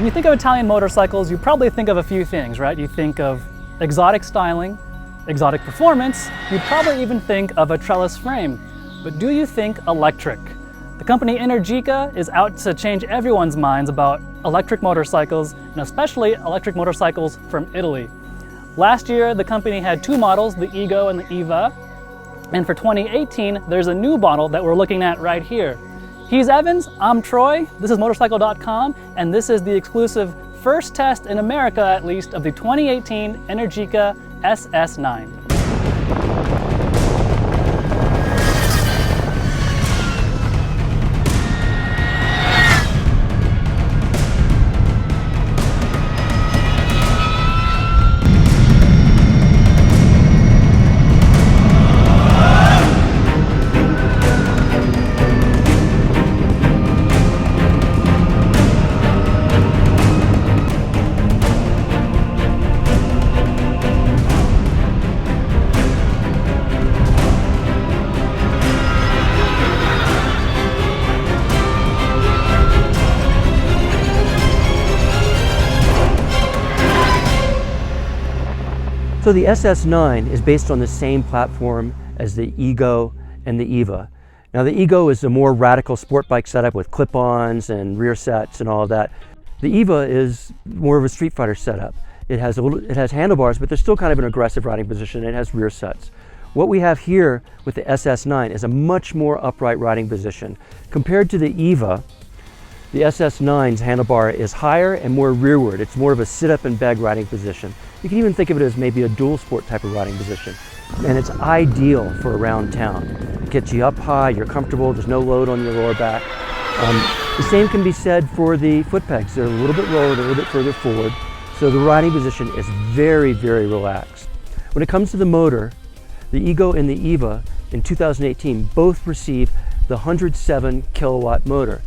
you think of Italian motorcycles, you probably think of a few things, right? You think of exotic styling, exotic performance, you'd probably even think of a trellis frame. But do you think electric? The company Energica is out to change everyone's minds about electric motorcycles, and especially electric motorcycles from Italy. Last year, the company had two models, the Ego and the Eva, and for 2018, there's a new model that we're looking at right here. He's Evans, I'm Troy, this is Motorcycle.com, and this is the exclusive first test in America, at least, of the 2018 Energica SS9. So the SS9 is based on the same platform as the Ego and the Eva. Now the Ego is a more radical sport bike setup with clip-ons and rear sets and all of that. The Eva is more of a street fighter setup. It has handlebars, but they're still kind of an aggressive riding position. It has rear sets. What we have here with the SS9 is a much more upright riding position. Compared to the Eva, the SS9's handlebar is higher and more rearward. It's more of a sit-up and beg riding position. You can even think of it as maybe a dual sport type of riding position. And it's ideal for around town. It gets you up high, you're comfortable, there's no load on your lower back. The same can be said for the foot pegs. They're a little bit lower, they're a little bit further forward. So the riding position is very, very relaxed. When it comes to the motor, the Ego and the Eva in 2018 both received the 107 kilowatt motor.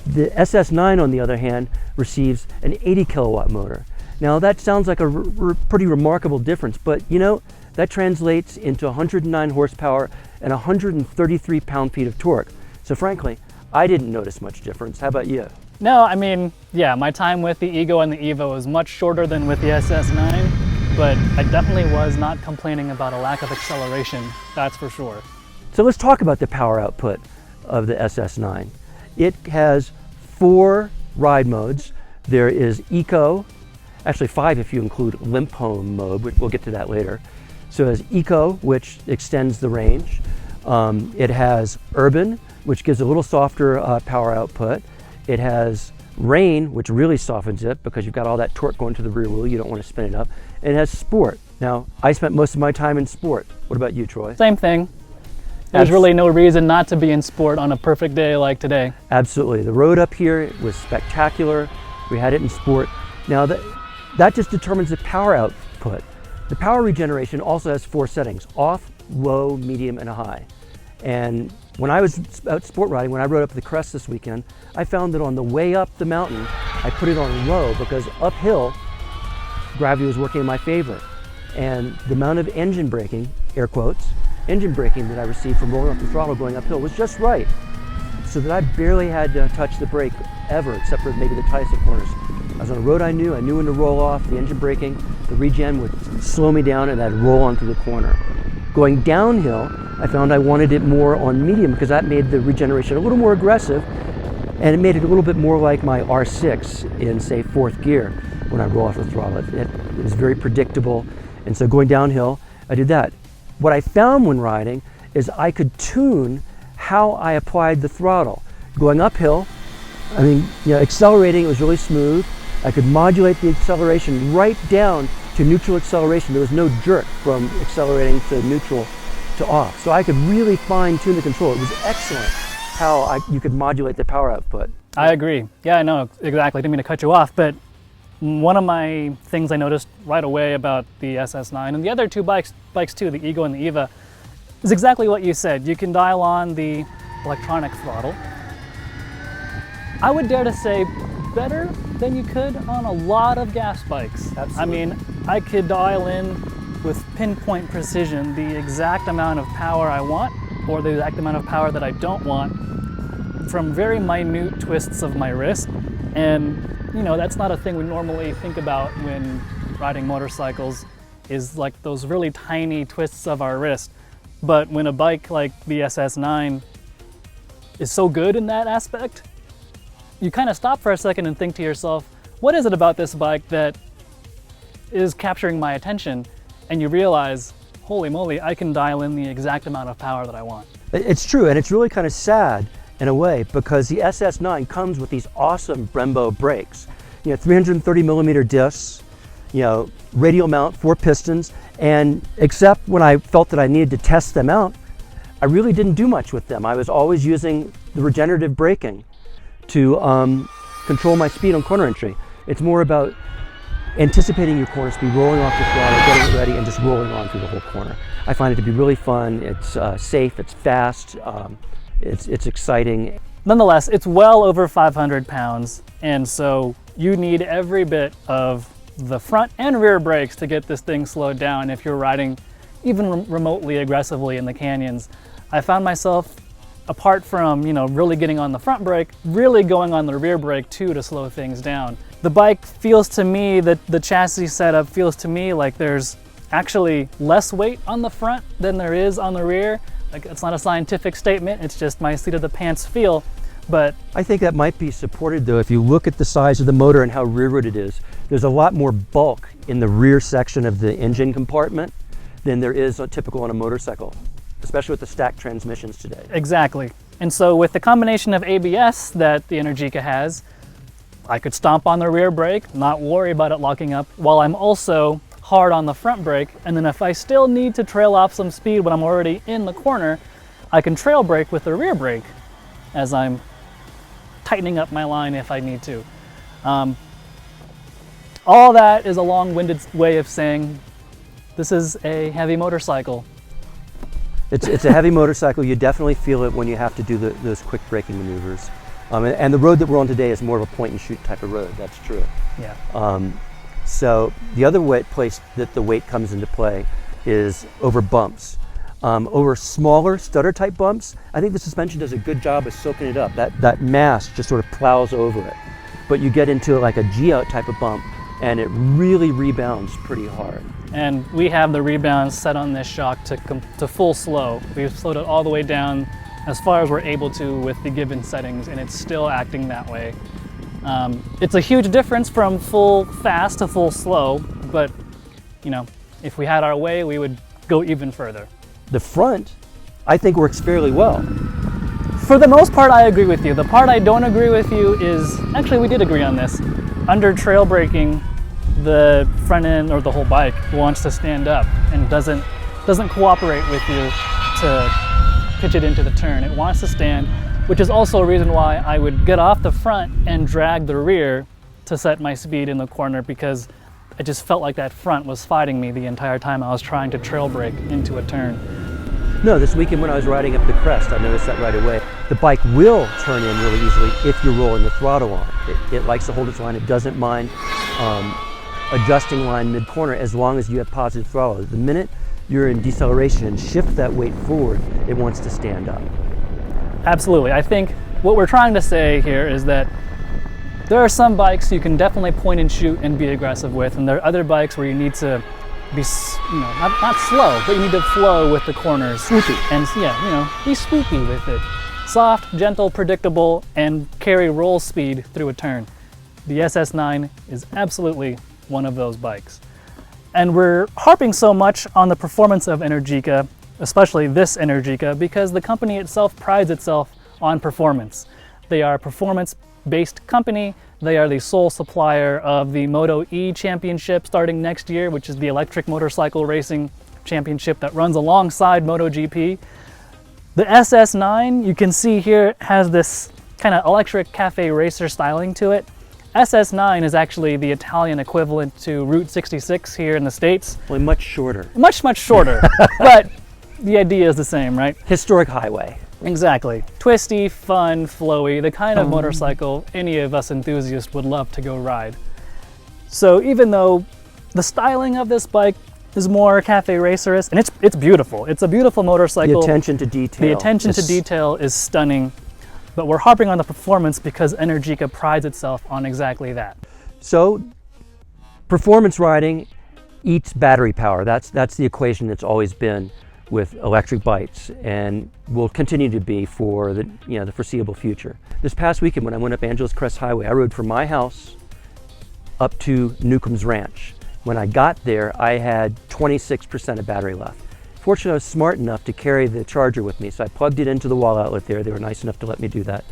The SS9, on the other hand, receives an 80 kilowatt motor. Now that sounds like a pretty remarkable difference, but you know, that translates into 109 horsepower and 133 pound-feet of torque. So frankly, I didn't notice much difference. How about you? No, I mean, yeah, my time with the Ego and the Eva was much shorter than with the SS9, but I definitely was not complaining about a lack of acceleration, that's for sure. So let's talk about the power output of the SS9. It has 4 ride modes. There is Eco, actually 5 if you include limp home mode, which we'll get to that later. So it has Eco, which extends the range. It has Urban, which gives a little softer power output. It has Rain, which really softens it because you've got all that torque going to the rear wheel, you don't want to spin it up. And it has Sport. Now, I spent most of my time in Sport. What about you, Troy? Same thing. There's really no reason not to be in Sport on a perfect day like today. Absolutely. The road up here was spectacular. We had it in Sport. Now that just determines the power output. The power regeneration also has 4 settings: off, low, medium, and a high. And when I was out sport riding, when I rode up the crest this weekend, I found that on the way up the mountain, I put it on low because uphill, gravity was working in my favor. And the amount of engine braking, air quotes, engine braking that I received from rolling up the throttle going uphill was just right, so that I barely had to touch the brake ever, except for maybe the tightest of corners. I was on a road I knew when to roll off, the engine braking, the regen would slow me down and I'd roll onto the corner. Going downhill, I found I wanted it more on medium because that made the regeneration a little more aggressive, and it made it a little bit more like my R6 in, say, 4th gear when I roll off the throttle. It was very predictable, and so going downhill, I did that. What I found when riding is I could tune how I applied the throttle. Going uphill, I mean, accelerating, it was really smooth. I could modulate the acceleration right down to neutral acceleration. There was no jerk from accelerating to neutral to off. So I could really fine tune the control. It was excellent how you could modulate the power output. I agree. Yeah, I know, exactly. I didn't mean to cut you off, but one of my things I noticed right away about the SS9 and the other 2 bikes too, the Ego and the Eva, is exactly what you said. You can dial on the electronic throttle. I would dare to say better than you could on a lot of gas bikes. Absolutely. I mean, I could dial in with pinpoint precision the exact amount of power I want or the exact amount of power that I don't want from very minute twists of my wrist. And that's not a thing we normally think about when riding motorcycles, is like those really tiny twists of our wrist. But when a bike like the SS9 is so good in that aspect, you kind of stop for a second and think to yourself, what is it about this bike that is capturing my attention? And you realize, holy moly, I can dial in the exact amount of power that I want. It's true, and it's really kind of sad in a way, because the SS9 comes with these awesome Brembo brakes. 330 millimeter discs, radial mount, 4 pistons, and except when I felt that I needed to test them out, I really didn't do much with them. I was always using the regenerative braking to control my speed on corner entry. It's more about anticipating your corner speed, rolling off the throttle, getting it ready, and just rolling on through the whole corner. I find it to be really fun. It's safe, it's fast, it's exciting. Nonetheless, it's well over 500 pounds, and so you need every bit of the front and rear brakes to get this thing slowed down if you're riding even remotely aggressively in the canyons. I found myself, apart from really getting on the front brake, really going on the rear brake too to slow things down. The bike feels to me, that the chassis setup feels to me like there's actually less weight on the front than there is on the rear. Like, it's not a scientific statement, it's just my seat of the pants feel. But I think that might be supported though if you look at the size of the motor and how rearward it is. There's a lot more bulk in the rear section of the engine compartment than there is typical on a motorcycle, especially with the stacked transmissions today. Exactly. And so with the combination of ABS that the Energica has, I could stomp on the rear brake, not worry about it locking up, while I'm also hard on the front brake. And then if I still need to trail off some speed when I'm already in the corner, I can trail brake with the rear brake as I'm tightening up my line if I need to. All that is a long-winded way of saying this is a heavy motorcycle. It's a heavy motorcycle. You definitely feel it when you have to do those quick braking maneuvers. And the road that we're on today is more of a point-and-shoot type of road, that's true. Yeah. So the other place that the weight comes into play is over bumps. Over smaller stutter-type bumps, I think the suspension does a good job of soaking it up. That mass just sort of plows over it. But you get into like a G-out type of bump, and it really rebounds pretty hard. And we have the rebound set on this shock to full slow. We've slowed it all the way down as far as we're able to with the given settings, and it's still acting that way. It's a huge difference from full fast to full slow, but if we had our way, we would go even further. The front, I think, works fairly well. For the most part, I agree with you. The part I don't agree with you is, actually we did agree on this. Under trail braking, the front end or the whole bike wants to stand up and doesn't cooperate with you to pitch it into the turn. It wants to stand, which is also a reason why I would get off the front and drag the rear to set my speed in the corner, because I just felt like that front was fighting me the entire time I was trying to trail brake into a turn. No, this weekend when I was riding up the crest, I noticed that right away. The bike will turn in really easily if you're rolling the throttle on. It likes to hold its line. It doesn't mind adjusting line mid-corner as long as you have positive throttle. The minute you're in deceleration and shift that weight forward, it wants to stand up. Absolutely. I think what we're trying to say here is that there are some bikes you can definitely point and shoot and be aggressive with, and there are other bikes where you need to be, not slow, but you need to flow with the corners. Swoopy. And be swoopy with it. Soft, gentle, predictable, and carry roll speed through a turn. The SS9 is absolutely one of those bikes. And we're harping so much on the performance of Energica, especially this Energica, because the company itself prides itself on performance. They are a performance-based company. They are the sole supplier of the Moto E Championship starting next year, which is the electric motorcycle racing championship that runs alongside MotoGP. The SS9, you can see here, has this kind of electric cafe racer styling to it. SS9 is actually the Italian equivalent to Route 66 here in the States. Only much shorter. Much, much shorter, but the idea is the same, right? Historic highway. Exactly. Twisty, fun, flowy, the kind of motorcycle any of us enthusiasts would love to go ride. So even though the styling of this bike is more cafe racerist, and it's beautiful. It's a beautiful motorcycle. The attention to detail. The attention to detail is stunning. But we're harping on the performance because Energica prides itself on exactly that. So performance riding eats battery power. That's the equation that's always been with electric bikes and will continue to be for the foreseeable future. This past weekend when I went up Angeles Crest Highway, I rode from my house up to Newcomb's Ranch. When I got there, I had 26% of battery left. Fortunately, I was smart enough to carry the charger with me, so I plugged it into the wall outlet there. They were nice enough to let me do that,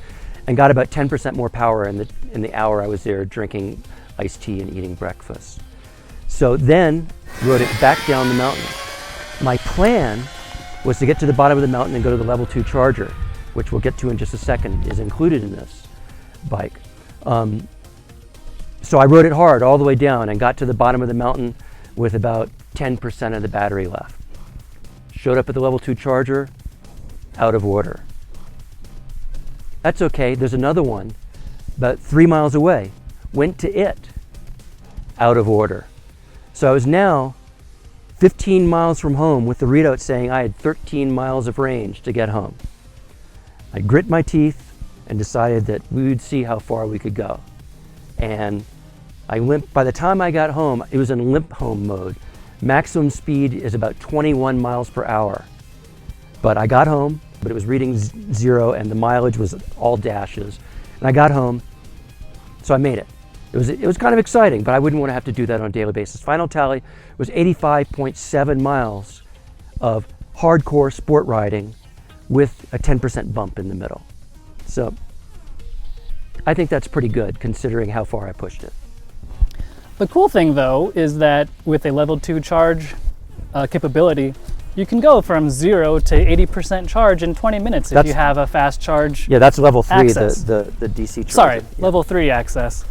and got about 10% more power in the hour I was there drinking iced tea and eating breakfast. So then, rode it back down the mountain. My plan was to get to the bottom of the mountain and go to the level 2 charger, which we'll get to in just a second, is included in this bike. So I rode it hard all the way down and got to the bottom of the mountain with about 10% of the battery left. Showed up at the level 2 charger, out of order. That's okay, there's another one about 3 miles away. Went to it, out of order. So I was now 15 miles from home with the readout saying I had 13 miles of range to get home. I grit my teeth and decided that we would see how far we could go. And I limped. By the time I got home, it was in limp home mode. Maximum speed is about 21 miles per hour. But I got home, but it was reading 0 and the mileage was all dashes. And I got home, so I made it. It was kind of exciting, but I wouldn't want to have to do that on a daily basis. Final tally was 85.7 miles of hardcore sport riding with a 10% bump in the middle. So I think that's pretty good considering how far I pushed it. The cool thing though is that with a level 2 charge capability, you can go from 0 to 80% charge in 20 minutes if you have a fast charge. Yeah, that's level 3, access. the DC charger. Sorry, yeah. level 3 access.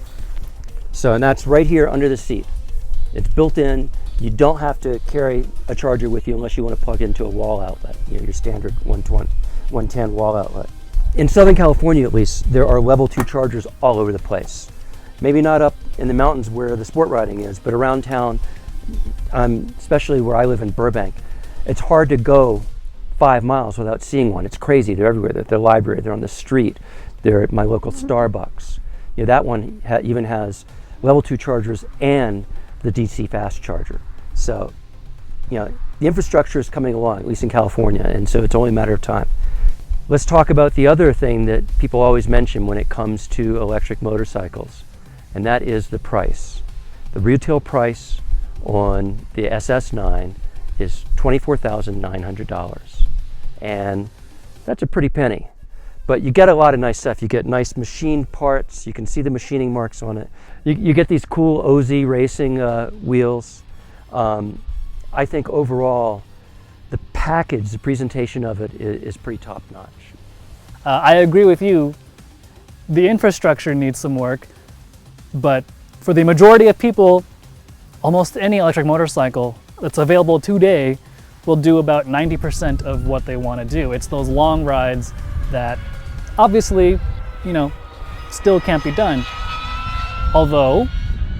So, and that's right here under the seat. It's built in. You don't have to carry a charger with you unless you want to plug into a wall outlet, your standard 110 wall outlet. In Southern California, at least, there are level 2 chargers all over the place. Maybe not up in the mountains where the sport riding is, but around town, especially where I live in Burbank, it's hard to go 5 miles without seeing one. It's crazy. They're everywhere. They're at the library. They're on the street. They're at my local Starbucks. That one even has level 2 chargers and the DC fast charger. So, the infrastructure is coming along, at least in California, and so it's only a matter of time. Let's talk about the other thing that people always mention when it comes to electric motorcycles, and that is the price. The retail price on the SS9 is $24,900, and that's a pretty penny. But you get a lot of nice stuff. You get nice machine parts. You can see the machining marks on it. You get these cool OZ racing wheels. I think overall, the package, the presentation of it is pretty top notch. I agree with you. The infrastructure needs some work, but for the majority of people, almost any electric motorcycle that's available today will do about 90% of what they want to do. It's those long rides that obviously, still can't be done. Although,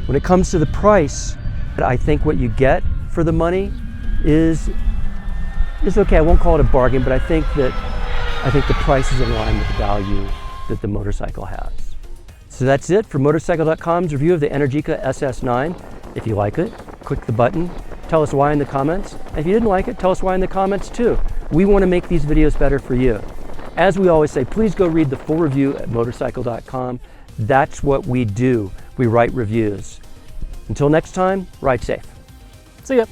when it comes to the price, I think what you get for the money is okay. I won't call it a bargain, but I think the price is in line with the value that the motorcycle has. So that's it for Motorcycle.com's review of the Energica SS9. If you like it, click the button. Tell us why in the comments. And if you didn't like it, tell us why in the comments too. We want to make these videos better for you. As we always say, please go read the full review at Motorcycle.com. That's what we do. We write reviews. Until next time, ride safe. See ya.